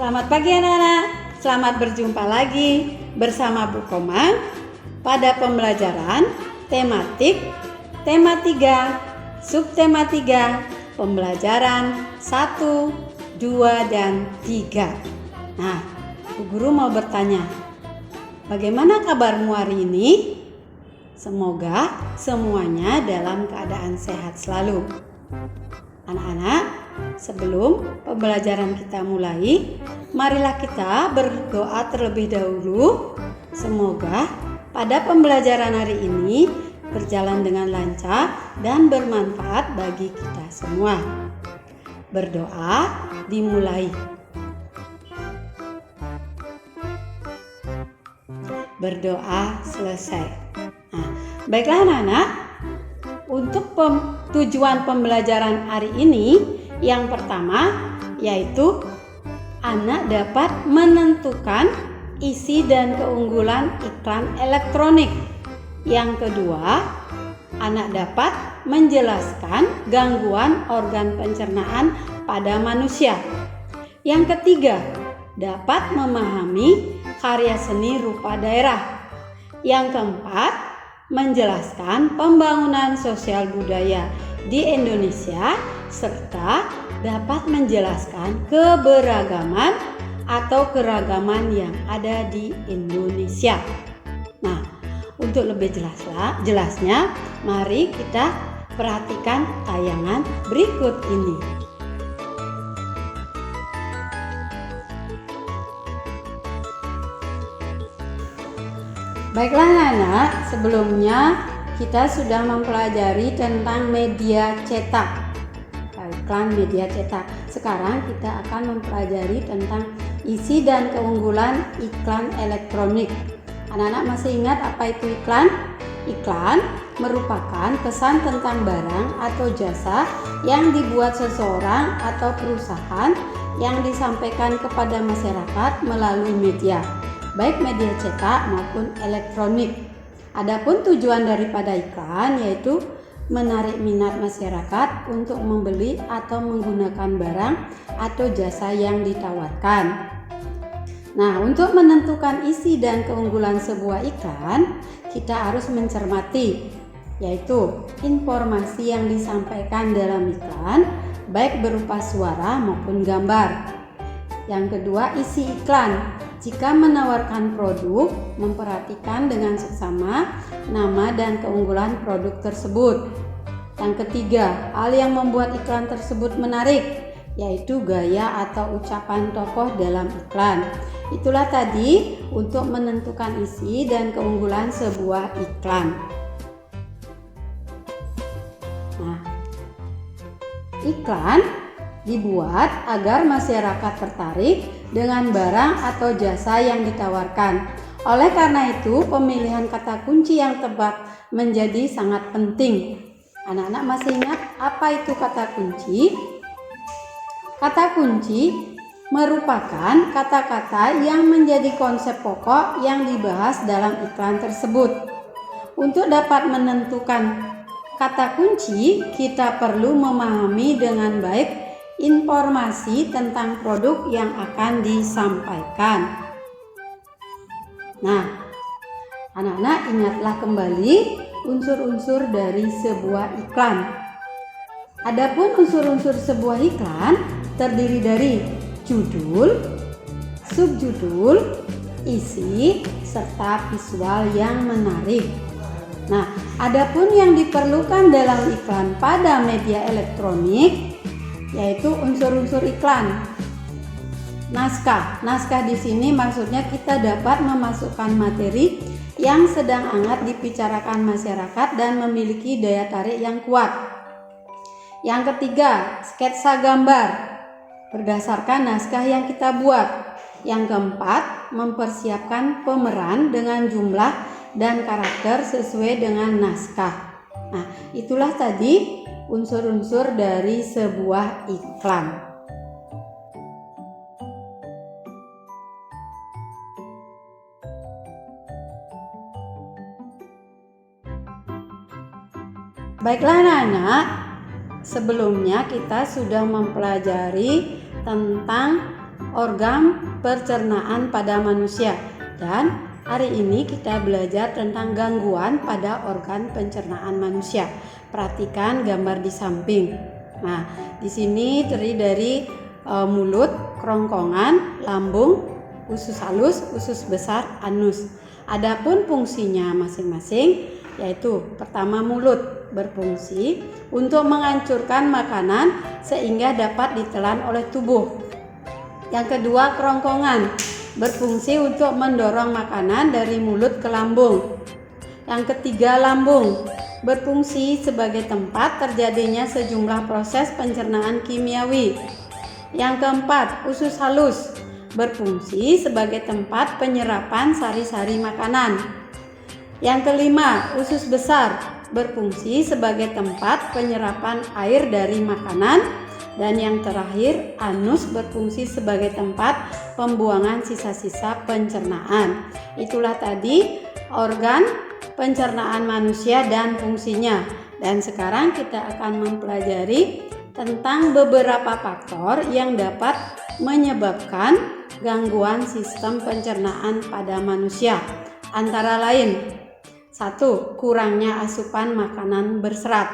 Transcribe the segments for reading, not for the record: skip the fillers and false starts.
Selamat pagi anak-anak, selamat berjumpa lagi bersama Bu Komang pada pembelajaran tematik tema 3, subtema 3, pembelajaran 1, 2, dan 3. Nah, Bu Guru mau bertanya, bagaimana kabarmu hari ini? Semoga semuanya dalam keadaan sehat selalu. Anak-anak, sebelum pembelajaran kita mulai, marilah kita berdoa terlebih dahulu. Semoga pada pembelajaran hari ini berjalan dengan lancar dan bermanfaat bagi kita semua. Berdoa dimulai. Berdoa selesai. Nah, baiklah anak-anak, untuk tujuan pembelajaran hari ini, yang pertama yaitu anak dapat menentukan isi dan keunggulan iklan elektronik. Yang kedua, anak dapat menjelaskan gangguan organ pencernaan pada manusia. Yang ketiga, dapat memahami karya seni rupa daerah. Yang keempat, menjelaskan pembangunan sosial budaya di Indonesia serta dapat menjelaskan keberagaman atau keragaman yang ada di Indonesia. Nah, untuk lebih jelasnya, mari kita perhatikan tayangan berikut ini. Baiklah anak-anak, sebelumnya kita sudah mempelajari tentang media cetak, iklan media cetak. Sekarang kita akan mempelajari tentang isi dan keunggulan iklan elektronik. Anak-anak masih ingat apa itu iklan? Iklan merupakan pesan tentang barang atau jasa yang dibuat seseorang atau perusahaan yang disampaikan kepada masyarakat melalui media, baik media cetak maupun elektronik. Adapun tujuan daripada iklan yaitu menarik minat masyarakat untuk membeli atau menggunakan barang atau jasa yang ditawarkan. Nah, untuk menentukan isi dan keunggulan sebuah iklan, kita harus mencermati yaitu informasi yang disampaikan dalam iklan, baik berupa suara maupun gambar. Yang kedua, isi iklan. Jika menawarkan produk, memperhatikan dengan seksama nama dan keunggulan produk tersebut. Yang ketiga, hal yang membuat iklan tersebut menarik, yaitu gaya atau ucapan tokoh dalam iklan. Itulah tadi untuk menentukan isi dan keunggulan sebuah iklan. Nah, iklan dibuat agar masyarakat tertarik dengan barang atau jasa yang ditawarkan. Oleh karena itu, pemilihan kata kunci yang tepat menjadi sangat penting. Anak-anak masih ingat apa itu kata kunci? Kata kunci merupakan kata-kata yang menjadi konsep pokok yang dibahas dalam iklan tersebut. Untuk dapat menentukan kata kunci, kita perlu memahami dengan baik informasi tentang produk yang akan disampaikan. Nah, anak-anak ingatlah kembali unsur-unsur dari sebuah iklan. Adapun unsur-unsur sebuah iklan terdiri dari judul, subjudul, isi, serta visual yang menarik. Nah, adapun yang diperlukan dalam iklan pada media elektronik yaitu unsur-unsur iklan. Naskah di sini maksudnya kita dapat memasukkan materi yang sedang hangat dibicarakan masyarakat dan memiliki daya tarik yang kuat. Yang ketiga, sketsa gambar berdasarkan naskah yang kita buat. Yang keempat, mempersiapkan pemeran dengan jumlah dan karakter sesuai dengan naskah. Nah, itulah tadi unsur-unsur dari sebuah iklan. Baiklah anak-anak, sebelumnya kita sudah mempelajari tentang organ pencernaan pada manusia. Dan hari ini kita belajar tentang gangguan pada organ pencernaan manusia. Perhatikan gambar di samping. Nah, di sini terdiri dari mulut, kerongkongan, lambung, usus halus, usus besar, anus. Adapun fungsinya masing-masing yaitu pertama, mulut berfungsi untuk menghancurkan makanan sehingga dapat ditelan oleh tubuh. Yang kedua, kerongkongan berfungsi untuk mendorong makanan dari mulut ke lambung. Yang ketiga, lambung berfungsi sebagai tempat terjadinya sejumlah proses pencernaan kimiawi. Yang keempat, usus halus berfungsi sebagai tempat penyerapan sari-sari makanan. Yang kelima, usus besar berfungsi sebagai tempat penyerapan air dari makanan. Dan yang terakhir, anus berfungsi sebagai tempat pembuangan sisa-sisa pencernaan. Itulah tadi organ pencernaan manusia dan fungsinya. Dan sekarang kita akan mempelajari tentang beberapa faktor yang dapat menyebabkan gangguan sistem pencernaan pada manusia. Antara lain, 1. Kurangnya asupan makanan berserat.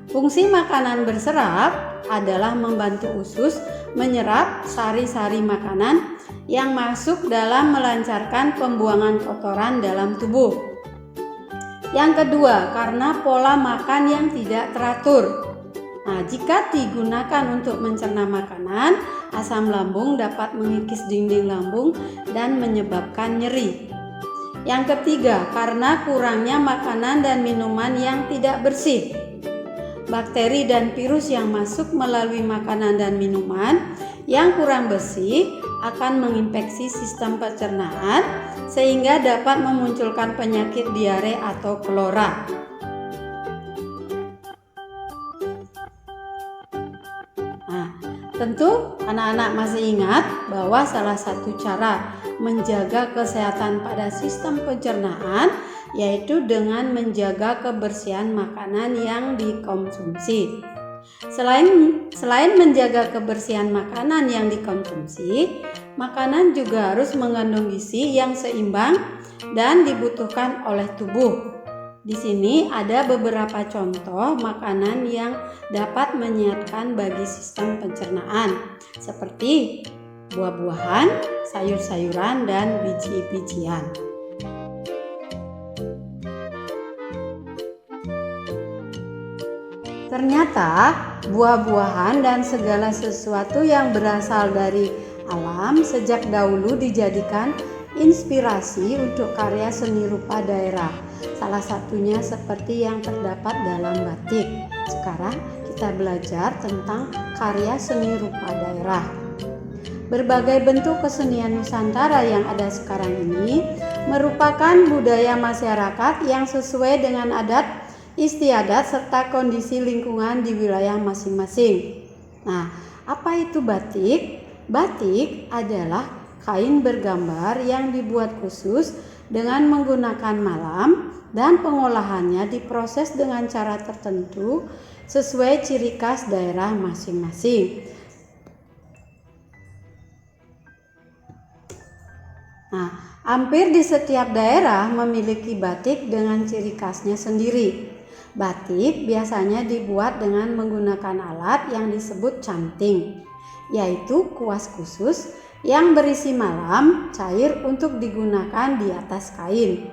Fungsi makanan berserat adalah membantu usus menyerap sari-sari makanan yang masuk dalam melancarkan pembuangan kotoran dalam tubuh. Yang kedua, karena pola makan yang tidak teratur. Nah, jika digunakan untuk mencerna makanan, asam lambung dapat mengikis dinding lambung dan menyebabkan nyeri. Yang ketiga, karena kurangnya makanan dan minuman yang tidak bersih. Bakteri dan virus yang masuk melalui makanan dan minuman yang kurang bersih akan menginfeksi sistem pencernaan sehingga dapat memunculkan penyakit diare atau kolera. Nah, tentu anak-anak masih ingat bahwa salah satu cara menjaga kesehatan pada sistem pencernaan yaitu dengan menjaga kebersihan makanan yang dikonsumsi. Selain menjaga kebersihan makanan yang dikonsumsi, makanan juga harus mengandung gizi yang seimbang dan dibutuhkan oleh tubuh. Di sini ada beberapa contoh makanan yang dapat menyehatkan bagi sistem pencernaan, seperti buah-buahan, sayur-sayuran, dan biji-bijian. Ternyata buah-buahan dan segala sesuatu yang berasal dari alam sejak dahulu dijadikan inspirasi untuk karya seni rupa daerah. Salah satunya seperti yang terdapat dalam batik. Sekarang kita belajar tentang karya seni rupa daerah. Berbagai bentuk kesenian Nusantara yang ada sekarang ini merupakan budaya masyarakat yang sesuai dengan adat istiadat serta kondisi lingkungan di wilayah masing-masing. Nah, apa itu batik? Batik adalah kain bergambar yang dibuat khusus dengan menggunakan malam dan pengolahannya diproses dengan cara tertentu sesuai ciri khas daerah masing-masing. Nah, hampir di setiap daerah memiliki batik dengan ciri khasnya sendiri. Batik biasanya dibuat dengan menggunakan alat yang disebut canting, yaitu kuas khusus yang berisi malam cair untuk digunakan di atas kain.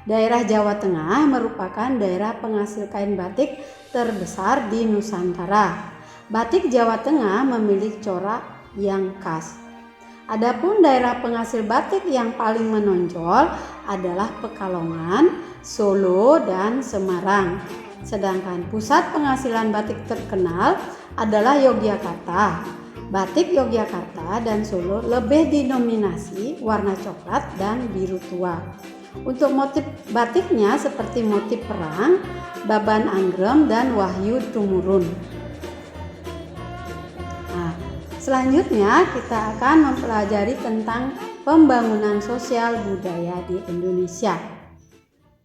Daerah Jawa Tengah merupakan daerah penghasil kain batik terbesar di Nusantara. Batik Jawa Tengah memiliki corak yang khas. Adapun daerah penghasil batik yang paling menonjol adalah Pekalongan, Solo, dan Semarang. Sedangkan pusat penghasilan batik terkenal adalah Yogyakarta. Batik Yogyakarta dan Solo lebih didominasi warna coklat dan biru tua. Untuk motif batiknya seperti motif perang, Baban Anggrem, dan Wahyu Tumurun. Nah, selanjutnya kita akan mempelajari tentang pembangunan sosial budaya di Indonesia.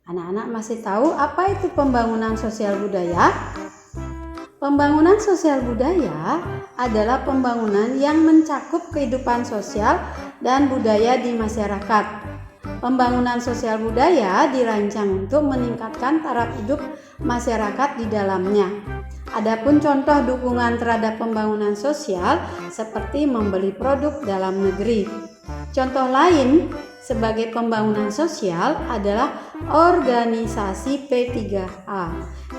Anak-anak masih tahu apa itu pembangunan sosial budaya? Pembangunan sosial budaya adalah pembangunan yang mencakup kehidupan sosial dan budaya di masyarakat. Pembangunan sosial budaya dirancang untuk meningkatkan taraf hidup masyarakat di dalamnya. Adapun contoh dukungan terhadap pembangunan sosial seperti membeli produk dalam negeri. Contoh lain sebagai pembangunan sosial adalah organisasi P3A,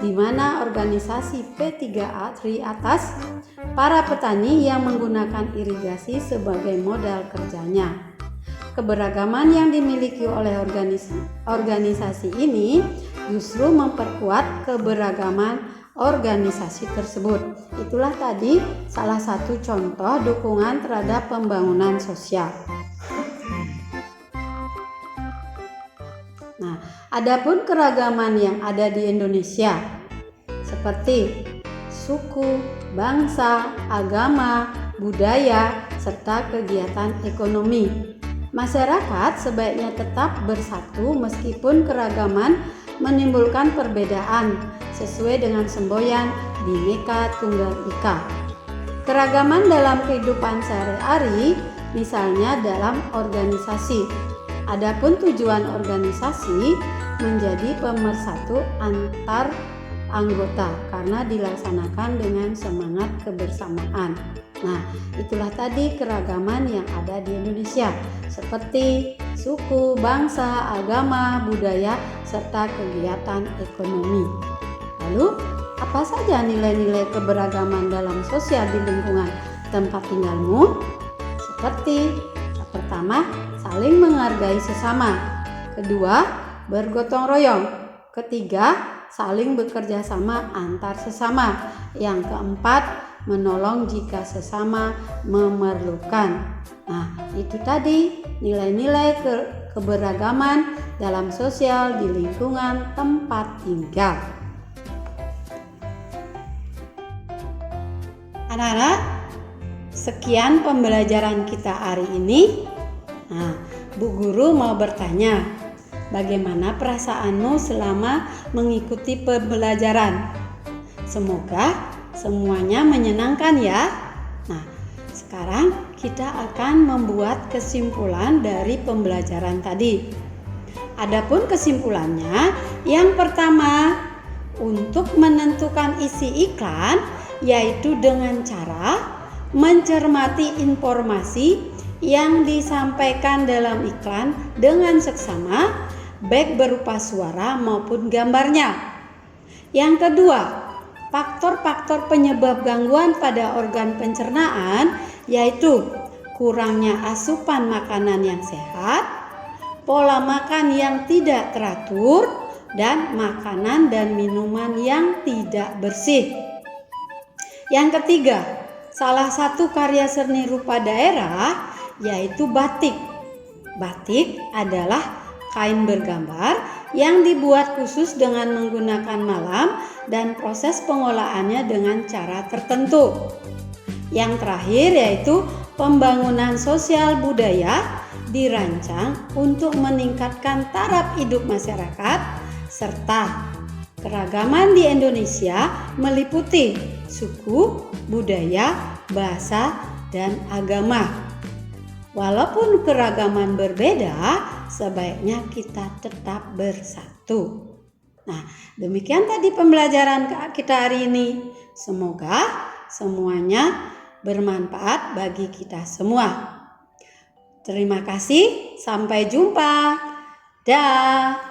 di mana organisasi P3A terdiri atas para petani yang menggunakan irigasi sebagai modal kerjanya. Keberagaman yang dimiliki oleh organisasi ini justru memperkuat keberagaman organisasi tersebut. Itulah tadi salah satu contoh dukungan terhadap pembangunan sosial. Nah, adapun keragaman yang ada di Indonesia seperti suku, bangsa, agama, budaya, serta kegiatan ekonomi. Masyarakat sebaiknya tetap bersatu meskipun keragaman menimbulkan perbedaan sesuai dengan semboyan Bhinneka Tunggal Ika. Keragaman dalam kehidupan sehari-hari, misalnya dalam organisasi. Adapun tujuan organisasi menjadi pemersatu antar anggota karena dilaksanakan dengan semangat kebersamaan. Nah, itulah tadi keragaman yang ada di Indonesia seperti suku, bangsa, agama, budaya, serta kegiatan ekonomi. Lalu, apa saja nilai-nilai keberagaman dalam sosial di lingkungan tempat tinggalmu? Seperti pertama, saling menghargai sesama. Kedua, bergotong royong. Ketiga, saling bekerja sama antar sesama. Yang keempat, menolong jika sesama memerlukan. Nah, itu tadi nilai-nilai keberagaman dalam sosial di lingkungan tempat tinggal. Anak-anak, sekian pembelajaran kita hari ini. Nah, Bu Guru mau bertanya, bagaimana perasaanmu selama mengikuti pembelajaran? Semoga semuanya menyenangkan ya. Nah, sekarang kita akan membuat kesimpulan dari pembelajaran tadi. Adapun kesimpulannya, yang pertama, untuk menentukan isi iklan yaitu dengan cara mencermati informasi yang disampaikan dalam iklan dengan seksama, baik berupa suara maupun gambarnya. Yang kedua, faktor-faktor penyebab gangguan pada organ pencernaan yaitu kurangnya asupan makanan yang sehat, pola makan yang tidak teratur, dan makanan dan minuman yang tidak bersih. Yang ketiga, salah satu karya seni rupa daerah yaitu batik. Batik adalah kain bergambar yang dibuat khusus dengan menggunakan malam dan proses pengolahannya dengan cara tertentu. Yang terakhir yaitu pembangunan sosial budaya dirancang untuk meningkatkan taraf hidup masyarakat serta keragaman di Indonesia meliputi suku, budaya, bahasa, dan agama. Walaupun keragaman berbeda, sebaiknya kita tetap bersatu. Nah, demikian tadi pembelajaran kita hari ini. Semoga semuanya bermanfaat bagi kita semua. Terima kasih, sampai jumpa. Dah.